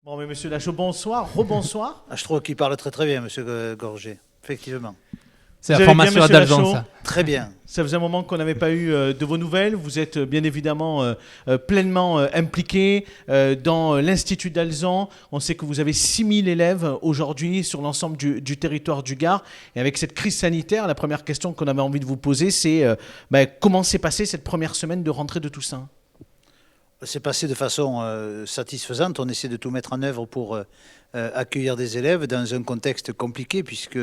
Bon, mais monsieur Lachaud, bonsoir, rebonsoir. Je trouve qu'il parle très très bien, monsieur Gorgé, effectivement. C'est Vous la allez bien, formation monsieur Adalzan, Lachaud ça. Très bien. Ça faisait un moment qu'on n'avait pas eu de vos nouvelles. Vous êtes bien évidemment pleinement impliqué dans l'Institut d'Alzan. On sait que vous avez 6000 élèves aujourd'hui sur l'ensemble du territoire du Gard. Et avec cette crise sanitaire, la première question qu'on avait envie de vous poser, c'est comment s'est passée cette première semaine de rentrée de Toussaint ? C'est passé de façon satisfaisante. On essaie de tout mettre en œuvre pour accueillir des élèves dans un contexte compliqué, puisque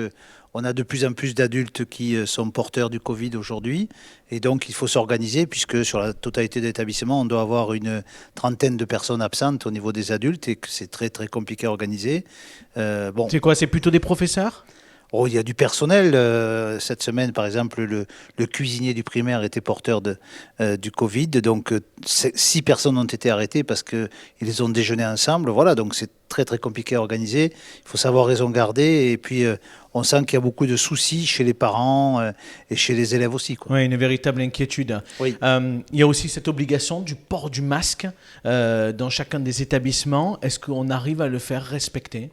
on a de plus en plus d'adultes qui sont porteurs du Covid aujourd'hui. Et donc, il faut s'organiser, puisque sur la totalité de l'établissement, on doit avoir une trentaine de personnes absentes au niveau des adultes et que c'est très, très compliqué à organiser. Bon. C'est quoi ? C'est plutôt des professeurs ? Oh, il y a du personnel. Cette semaine, par exemple, le cuisinier du primaire était porteur du Covid. Donc, 6 personnes ont été arrêtées parce qu'ils ont déjeuné ensemble. Voilà, donc c'est très, très compliqué à organiser. Il faut savoir raison garder. Et puis, on sent qu'il y a beaucoup de soucis chez les parents et chez les élèves aussi, quoi. Oui, une véritable inquiétude. Oui. Il y a aussi cette obligation du port du masque dans chacun des établissements. Est-ce qu'on arrive à le faire respecter ?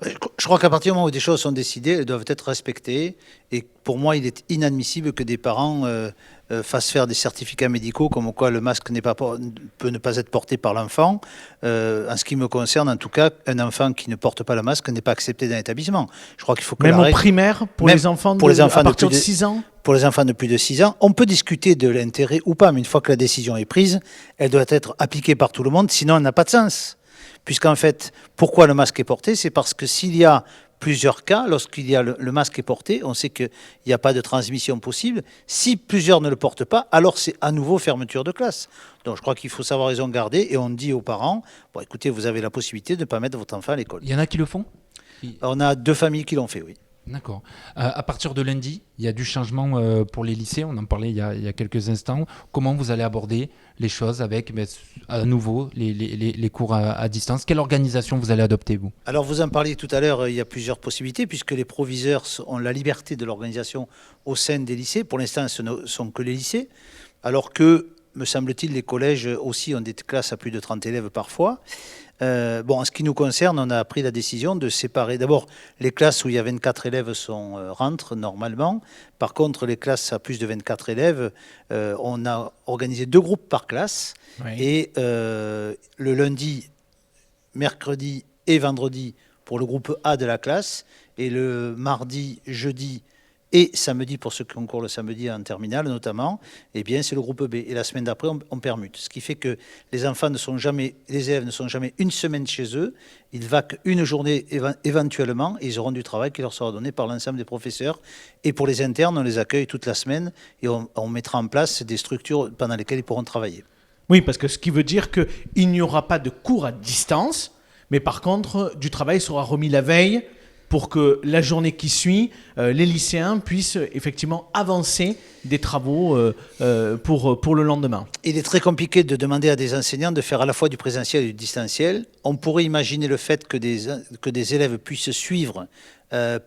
Je crois qu'à partir du moment où des choses sont décidées, elles doivent être respectées. Et pour moi, il est inadmissible que des parents fassent faire des certificats médicaux comme quoi le masque peut ne pas être porté par l'enfant. En ce qui me concerne, en tout cas, un enfant qui ne porte pas le masque n'est pas accepté dans l'établissement. Je crois qu'il faut que même la au règle, primaire, pour même les enfants, à partir de 6 ans. Pour les enfants de plus de 6 ans, on peut discuter de l'intérêt ou pas, mais une fois que la décision est prise, elle doit être appliquée par tout le monde, sinon elle n'a pas de sens. Puisqu'en fait, pourquoi le masque est porté ? C'est parce que s'il y a plusieurs cas, lorsqu'il y a le masque est porté, on sait qu'il n'y a pas de transmission possible. Si plusieurs ne le portent pas, alors c'est à nouveau fermeture de classe. Donc je crois qu'il faut savoir raison garder et on dit aux parents, bon écoutez, vous avez la possibilité de ne pas mettre votre enfant à l'école. Il y en a qui le font ? On a 2 familles qui l'ont fait, oui. D'accord. À partir de lundi, il y a du changement pour les lycées. On en parlait il y a quelques instants. Comment vous allez aborder les choses avec, à nouveau, les cours à distance ? Quelle organisation vous allez adopter, vous ? Alors, vous en parliez tout à l'heure, il y a plusieurs possibilités, puisque les proviseurs ont la liberté de l'organisation au sein des lycées. Pour l'instant, ce ne sont que les lycées, alors que, me semble-t-il, les collèges aussi ont des classes à plus de 30 élèves parfois. En ce qui nous concerne, on a pris la décision de séparer. D'abord, les classes où il y a 24 élèves rentrent normalement. Par contre, les classes à plus de 24 élèves, on a organisé 2 groupes par classe. Oui. Et le lundi, mercredi et vendredi pour le groupe A de la classe. Et le mardi, jeudi et samedi, pour ceux qui concourent le samedi en terminale notamment, eh bien, c'est le groupe B. Et la semaine d'après, on permute. Ce qui fait que les élèves ne sont jamais une semaine chez eux. Ils vaquent une journée éventuellement et ils auront du travail qui leur sera donné par l'ensemble des professeurs. Et pour les internes, on les accueille toute la semaine et on mettra en place des structures pendant lesquelles ils pourront travailler. Oui, parce que ce qui veut dire qu'il n'y aura pas de cours à distance, mais par contre, du travail sera remis la veille pour que la journée qui suit, les lycéens puissent effectivement avancer des travaux pour le lendemain. Il est très compliqué de demander à des enseignants de faire à la fois du présentiel et du distanciel. On pourrait imaginer le fait que des élèves puissent suivre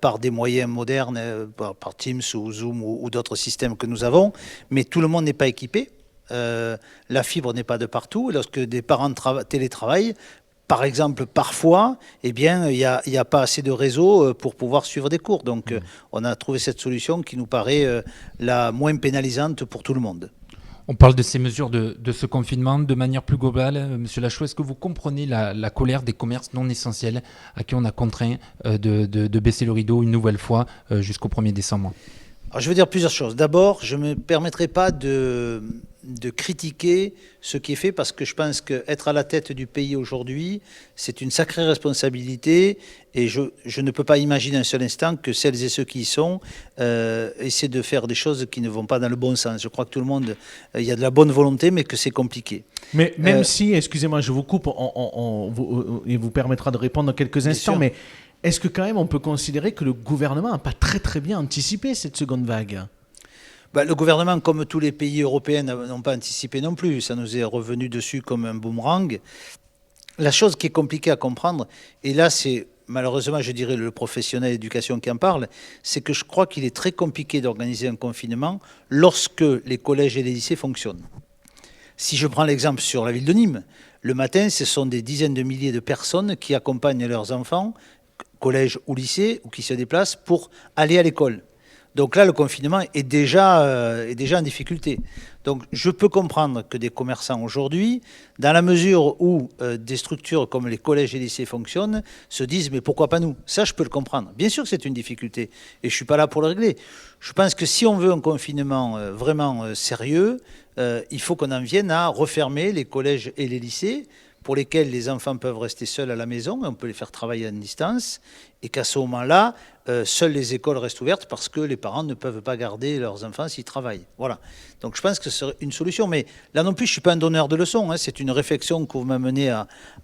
par des moyens modernes, par Teams ou Zoom ou d'autres systèmes que nous avons, mais tout le monde n'est pas équipé. La fibre n'est pas de partout. Lorsque des parents télétravaillent, par exemple, parfois, eh bien, il n'y a pas assez de réseau pour pouvoir suivre des cours. Donc, on a trouvé cette solution qui nous paraît la moins pénalisante pour tout le monde. On parle de ces mesures de ce confinement de manière plus globale. Monsieur Lachaud, est-ce que vous comprenez la colère des commerces non essentiels à qui on a contraint de baisser le rideau une nouvelle fois jusqu'au 1er décembre ? Alors, je veux dire plusieurs choses. D'abord, je ne me permettrai pas de critiquer ce qui est fait parce que je pense qu'être à la tête du pays aujourd'hui, c'est une sacrée responsabilité et je ne peux pas imaginer un seul instant que celles et ceux qui y sont essaient de faire des choses qui ne vont pas dans le bon sens. Je crois que tout le monde, il y a de la bonne volonté, mais que c'est compliqué. Mais même si, excusez-moi, je vous coupe, il vous permettra de répondre dans quelques instants, mais est-ce que quand même on peut considérer que le gouvernement n'a pas très bien anticipé cette seconde vague ? Le gouvernement, comme tous les pays européens, n'ont pas anticipé non plus. Ça nous est revenu dessus comme un boomerang. La chose qui est compliquée à comprendre, et là c'est malheureusement, je dirais, le professionnel d'éducation qui en parle, c'est que je crois qu'il est très compliqué d'organiser un confinement lorsque les collèges et les lycées fonctionnent. Si je prends l'exemple sur la ville de Nîmes, le matin, ce sont des dizaines de milliers de personnes qui accompagnent leurs enfants, collège ou lycée, ou qui se déplacent pour aller à l'école. Donc là, le confinement est déjà en difficulté. Donc je peux comprendre que des commerçants aujourd'hui, dans la mesure où des structures comme les collèges et lycées fonctionnent, se disent mais pourquoi pas nous? Ça, je peux le comprendre. Bien sûr que c'est une difficulté et je ne suis pas là pour le régler. Je pense que si on veut un confinement vraiment sérieux, il faut qu'on en vienne à refermer les collèges et les lycées pour lesquels les enfants peuvent rester seuls à la maison, on peut les faire travailler à distance, et qu'à ce moment-là, seules les écoles restent ouvertes parce que les parents ne peuvent pas garder leurs enfants s'ils travaillent. Voilà. Donc je pense que ce serait une solution. Mais là non plus, je ne suis pas un donneur de leçons. Hein. C'est une réflexion que vous m'amenez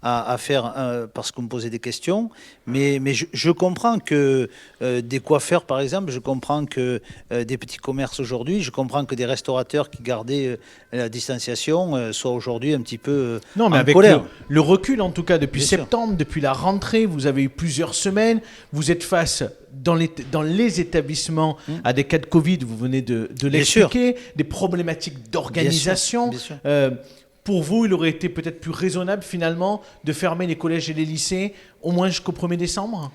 à faire parce que vous me posez des questions. Mais je comprends que des coiffeurs, par exemple, je comprends que des petits commerces aujourd'hui, je comprends que des restaurateurs qui gardaient la distanciation soient aujourd'hui un petit peu non, mais en avec colère. le recul, en tout cas, depuis Bien sûr. septembre, depuis la rentrée, vous avez eu plusieurs semaines. Vous êtes face dans les établissements à des cas de Covid, vous venez de l'expliquer, des problématiques d'organisation. Bien sûr, bien sûr. Pour vous, il aurait été peut-être plus raisonnable finalement de fermer les collèges et les lycées au moins jusqu'au 1er décembre?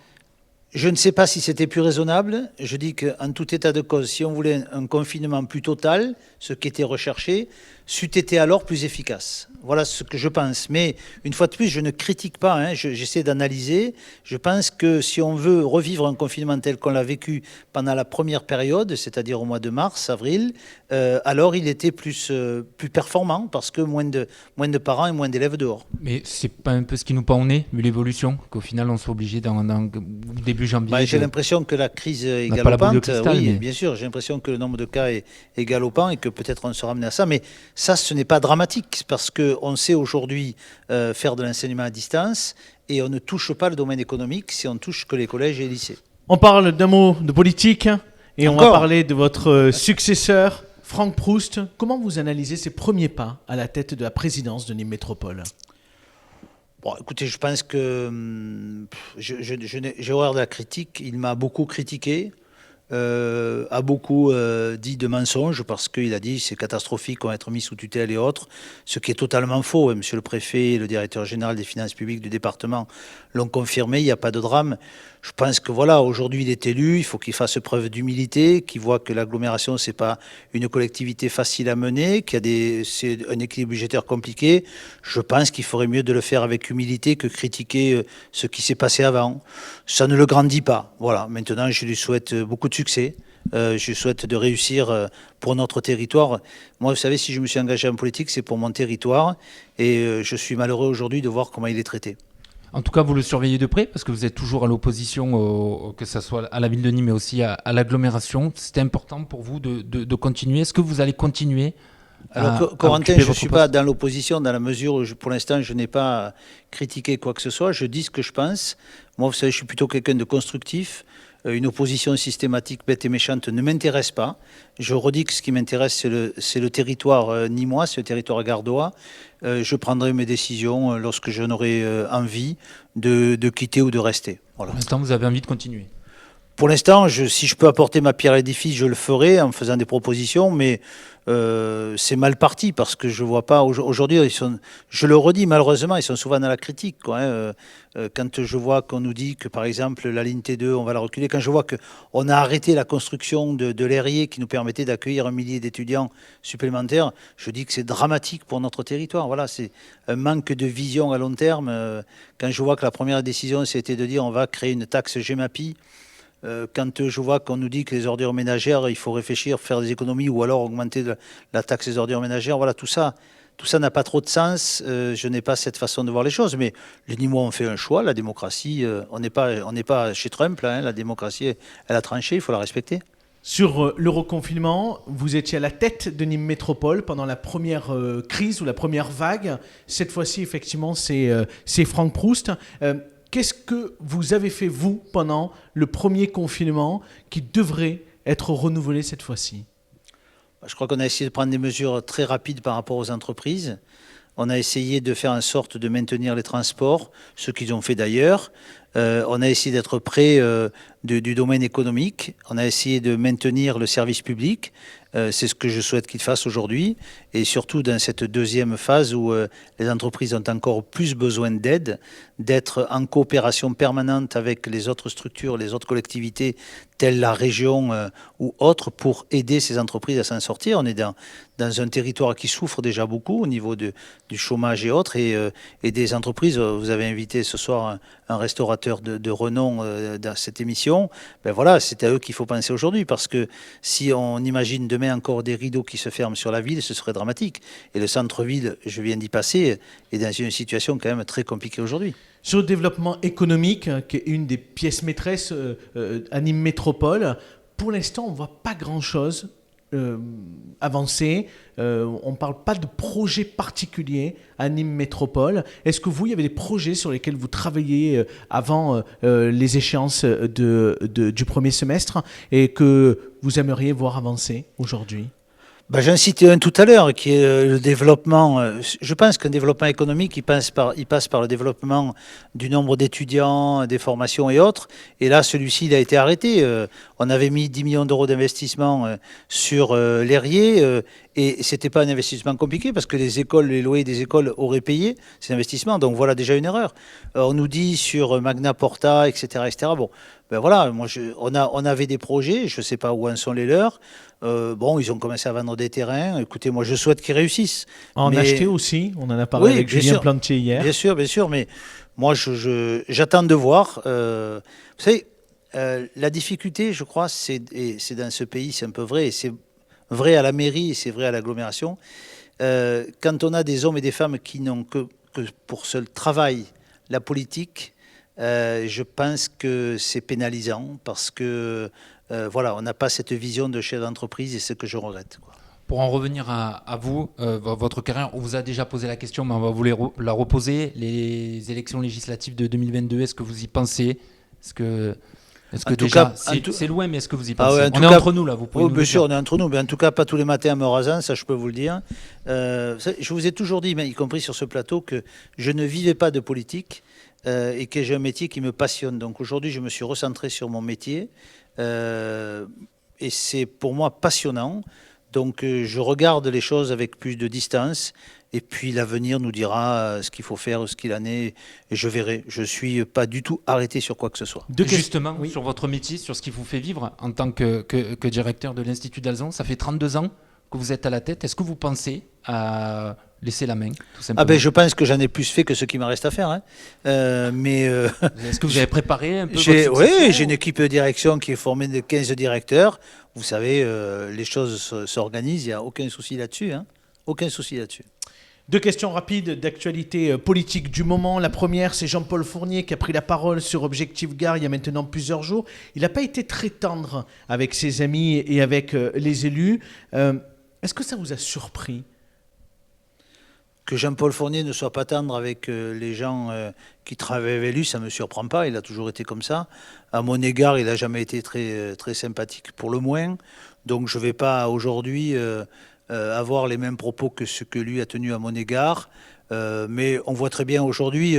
Je ne sais pas si c'était plus raisonnable. Je dis qu'en tout état de cause, si on voulait un confinement plus total, ce qui était recherché, c'eût été alors plus efficace. Voilà ce que je pense. Mais une fois de plus, je ne critique pas, hein, j'essaie d'analyser. Je pense que si on veut revivre un confinement tel qu'on l'a vécu pendant la première période, c'est-à-dire au mois de mars, avril, alors il était plus performant parce que moins de parents et moins d'élèves dehors. Mais c'est pas un peu ce qui nous pend au nez, vu l'évolution, qu'au final on soit obligé dans début janvier. J'ai l'impression que la crise est On n'a pas la boule de galopante. cristal, Oui, mais- bien sûr, j'ai l'impression que le nombre de cas est galopant et que peut-être on sera amené à ça. Mais ça, ce n'est pas dramatique parce qu'on sait aujourd'hui faire de l'enseignement à distance et on ne touche pas le domaine économique si on touche que les collèges et les lycées. On parle d'un mot de politique et on va Encore parler de votre successeur, Franck Proust. Comment vous analysez ses premiers pas à la tête de la présidence de Nîmes Métropole? Bon, écoutez, je pense que j'ai horreur de la critique. Il m'a beaucoup critiqué, a beaucoup dit de mensonges parce qu'il a dit c'est catastrophique, on va être mis sous tutelle et autres, ce qui est totalement faux. Monsieur le préfet et le directeur général des finances publiques du département l'ont confirmé, il n'y a pas de drame. Je pense que voilà, aujourd'hui il est élu, il faut qu'il fasse preuve d'humilité, qu'il voit que l'agglomération c'est pas une collectivité facile à mener, c'est un équilibre budgétaire compliqué. Je pense qu'il ferait mieux de le faire avec humilité que critiquer ce qui s'est passé avant. Ça ne le grandit pas. Voilà. Maintenant, je lui souhaite beaucoup de succès. Je lui souhaite de réussir pour notre territoire. Moi, vous savez, si je me suis engagé en politique, c'est pour mon territoire. Et je suis malheureux aujourd'hui de voir comment il est traité. En tout cas, vous le surveillez de près parce que vous êtes toujours à l'opposition, que ce soit à la ville de Nîmes mais aussi à l'agglomération. C'était important pour vous de continuer. Est-ce que vous allez continuer Alors, Corentin, je ne suis pas dans l'opposition dans la mesure où, pour l'instant, je n'ai pas critiqué quoi que ce soit. Je dis ce que je pense. Moi, vous savez, je suis plutôt quelqu'un de constructif. Une opposition systématique, bête et méchante ne m'intéresse pas. Je redis que ce qui m'intéresse, c'est le territoire nîmois, c'est le territoire gardois. Je prendrai mes décisions lorsque j'en aurai envie de quitter ou de rester. Voilà. Pour l'instant, vous avez envie de continuer. Pour l'instant, si je peux apporter ma pierre à l'édifice, je le ferai en faisant des propositions, mais c'est mal parti parce que je vois pas aujourd'hui. Je le redis, malheureusement, ils sont souvent dans la critique, quoi, hein. Quand je vois qu'on nous dit que, par exemple, la ligne T2, on va la reculer, quand je vois qu'on a arrêté la construction de l'aérier qui nous permettait d'accueillir 1 millier d'étudiants supplémentaires, je dis que c'est dramatique pour notre territoire. Voilà, c'est un manque de vision à long terme. Quand je vois que la première décision, c'était de dire on va créer une taxe GEMAPI. Quand je vois qu'on nous dit que les ordures ménagères, il faut réfléchir, faire des économies ou alors augmenter la taxe des ordures ménagères, voilà, tout ça n'a pas trop de sens. Je n'ai pas cette façon de voir les choses, mais les Nîmois ont fait un choix. La démocratie, on n'est pas chez Trump, là, hein, la démocratie, elle a tranché, il faut la respecter. Sur le reconfinement, vous étiez à la tête de Nîmes Métropole pendant la première crise ou la première vague. Cette fois-ci, effectivement, c'est Franck Proust. Qu'est-ce que vous avez fait, vous, pendant le premier confinement qui devrait être renouvelé cette fois-ci? Je crois qu'on a essayé de prendre des mesures très rapides par rapport aux entreprises. On a essayé de faire en sorte de maintenir les transports, ce qu'ils ont fait d'ailleurs. On a essayé d'être près du domaine économique. On a essayé de maintenir le service public. C'est ce que je souhaite qu'il fasse aujourd'hui. Et surtout dans cette deuxième phase où les entreprises ont encore plus besoin d'aide, d'être en coopération permanente avec les autres structures, les autres collectivités, telles la région ou autres, pour aider ces entreprises à s'en sortir. On est dans un territoire qui souffre déjà beaucoup au niveau du chômage et autres. Et des entreprises, vous avez invité ce soir un restaurateur de renom dans cette émission. Ben voilà, c'est à eux qu'il faut penser aujourd'hui, parce que si on imagine demain encore des rideaux qui se ferment sur la ville, ce serait dramatique. Et le centre-ville, je viens d'y passer, est dans une situation quand même très compliquée aujourd'hui. Sur le développement économique, qui est une des pièces maîtresses à Nîmes Métropole, pour l'instant, on ne voit pas grand-chose avancer. On ne parle pas de projet particulier à Nîmes Métropole. Est-ce que vous, il y avait des projets sur lesquels vous travailliez avant les échéances du premier semestre et que vous aimeriez voir avancer aujourd'hui ? J'en citais un tout à l'heure, qui est le développement. Je pense qu'un développement économique, il passe par le développement du nombre d'étudiants, des formations et autres. Et là, celui-ci, il a été arrêté. On avait mis 10 millions d'euros d'investissement sur l'Érié. Et c'était pas un investissement compliqué parce que les loyers des écoles auraient payé ces investissements. Donc voilà déjà une erreur. On nous dit sur Magna Porta, etc., etc. Bon, ben voilà, on avait des projets, je sais pas où en sont les leurs. Ils ont commencé à vendre des terrains. Écoutez, moi, je souhaite qu'ils réussissent. En acheter aussi, on en a parlé avec Julien Plantier hier. Bien sûr, mais moi, j'attends de voir. Vous savez, la difficulté, je crois, c'est dans ce pays, c'est un peu vrai, et c'est vrai à la mairie et c'est vrai à l'agglomération. Quand on a des hommes et des femmes qui n'ont que pour seul travail la politique, je pense que c'est pénalisant parce que on n'a pas cette vision de chef d'entreprise et c'est ce que je regrette, quoi. Pour en revenir à vous, votre carrière, on vous a déjà posé la question, mais on va vous la reposer. Les élections législatives de 2022, est-ce que vous y pensez ? C'est loin, mais est-ce que vous y pensez ? On est entre nous, là, vous pouvez nous bien le sûr, dire. on est entre nous, mais en tout cas, pas tous les matins en me rasant, ça je peux vous le dire. Je vous ai toujours dit, y compris sur ce plateau, que je ne vivais pas de politique et que j'ai un métier qui me passionne. Donc aujourd'hui, je me suis recentré sur mon métier et c'est pour moi passionnant. Donc je regarde les choses avec plus de distance et puis l'avenir nous dira ce qu'il faut faire, ce qu'il en est, et je verrai. Je ne suis pas du tout arrêté sur quoi que ce soit. Justement, sur votre métier, sur ce qui vous fait vivre en tant que directeur de l'Institut d'Alzon, ça fait 32 ans que vous êtes à la tête. Est-ce que vous pensez à laisser la main, tout simplement ? Je pense que j'en ai plus fait que ce qui me reste à faire. Est-ce que vous avez préparé un peu Oui, j'ai une équipe de direction qui est formée de 15 directeurs. Vous savez, les choses s'organisent, il n'y a aucun souci là-dessus. Aucun souci là-dessus. 2 questions rapides d'actualité politique du moment. La première, c'est Jean-Paul Fournier qui a pris la parole sur Objectif Gare il y a maintenant plusieurs jours. Il n'a pas été très tendre avec ses amis et avec les élus. Est-ce que ça vous a surpris ? Que Jean-Paul Fournier ne soit pas tendre avec les gens qui travaillent avec lui, ça ne me surprend pas. Il a toujours été comme ça. À mon égard, il n'a jamais été très, très sympathique, pour le moins. Donc je ne vais pas aujourd'hui avoir les mêmes propos que ce que lui a tenu à mon égard. Mais on voit très bien aujourd'hui,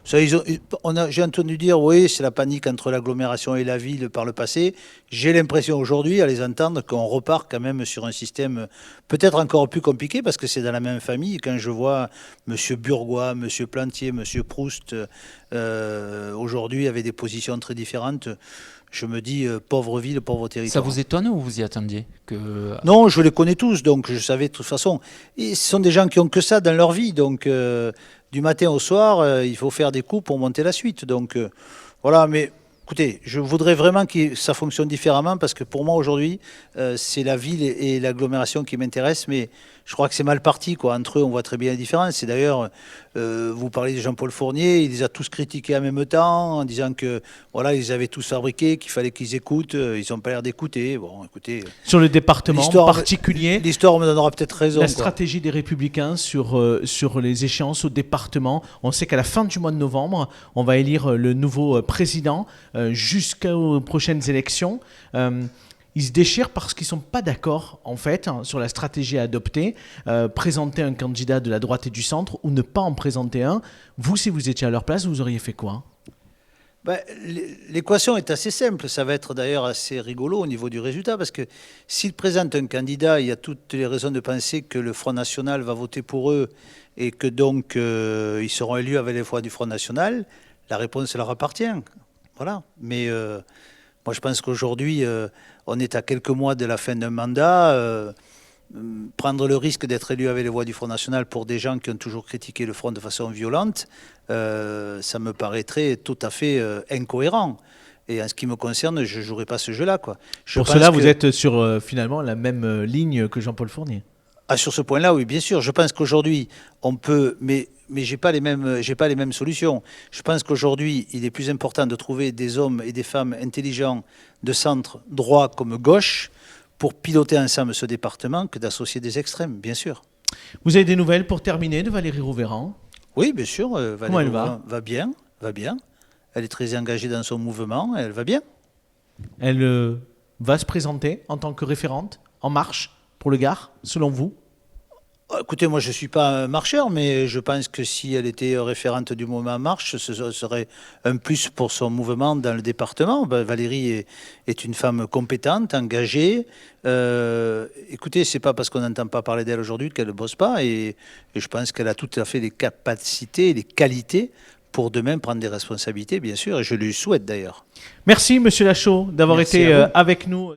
j'ai entendu dire, oui, c'est la panique entre l'agglomération et la ville par le passé. J'ai l'impression aujourd'hui, à les entendre, qu'on repart quand même sur un système peut-être encore plus compliqué, parce que c'est dans la même famille. Quand je vois M. Burgois, M. Plantier, M. Proust, aujourd'hui, avec des positions très différentes, je me dis, pauvre ville, pauvre territoire. Ça vous étonne ou vous y attendiez Non, je les connais tous, donc je savais de toute façon. Et ce sont des gens qui ont que ça dans leur vie, donc du matin au soir, il faut faire des coups pour monter la suite. Donc voilà, mais écoutez, je voudrais vraiment que ça fonctionne différemment, parce que pour moi aujourd'hui, c'est la ville et l'agglomération qui m'intéressent, mais je crois que c'est mal parti, quoi. Entre eux, on voit très bien la différence. C'est d'ailleurs, vous parlez de Jean-Paul Fournier, il les a tous critiqués en même temps, en disant que voilà, ils avaient tous fabriqué, qu'il fallait qu'ils écoutent. Ils n'ont pas l'air d'écouter. Bon, écoutez. Sur le département en particulier, l'histoire me donnera peut-être raison. La stratégie des Républicains sur les échéances au département. On sait qu'à la fin du mois de novembre, on va élire le nouveau président jusqu'aux prochaines élections. Ils se déchirent parce qu'ils ne sont pas d'accord, en fait, sur la stratégie à adopter. Présenter un candidat de la droite et du centre ou ne pas en présenter un. Vous, si vous étiez à leur place, vous auriez fait quoi ? Ben, l'équation est assez simple. Ça va être d'ailleurs assez rigolo au niveau du résultat, parce que s'ils présentent un candidat, il y a toutes les raisons de penser que le Front National va voter pour eux et que donc ils seront élus avec les voix du Front National. La réponse leur appartient. Voilà. Mais moi, je pense qu'aujourd'hui, on est à quelques mois de la fin d'un mandat. Prendre le risque d'être élu avec les voix du Front National pour des gens qui ont toujours critiqué le Front de façon violente, ça me paraîtrait tout à fait incohérent. Et en ce qui me concerne, je ne jouerai pas ce jeu-là, quoi. Pour cela, vous êtes sur finalement la même ligne que Jean-Paul Fournier. Ah, sur ce point-là, oui, bien sûr. Je pense qu'aujourd'hui, on peut, mais j'ai pas les mêmes solutions. Je pense qu'aujourd'hui, il est plus important de trouver des hommes et des femmes intelligents de centre, droit comme gauche, pour piloter ensemble ce département que d'associer des extrêmes, bien sûr. Vous avez des nouvelles pour terminer de Valérie Rouvéran? Oui, bien sûr. Valérie Comment elle va? va bien, va bien. Elle est très engagée dans son mouvement, elle va bien. Elle va se présenter en tant que référente En Marche pour le Gard, selon vous? Écoutez, moi je ne suis pas un marcheur, mais je pense que si elle était référente du mouvement Marche, ce serait un plus pour son mouvement dans le département. Valérie est une femme compétente, engagée. Écoutez, c'est pas parce qu'on n'entend pas parler d'elle aujourd'hui qu'elle ne bosse pas, et je pense qu'elle a tout à fait les capacités, les qualités pour demain prendre des responsabilités, bien sûr, et je lui souhaite d'ailleurs. Merci, Monsieur Lachaud, d'avoir Merci été à vous. avec nous.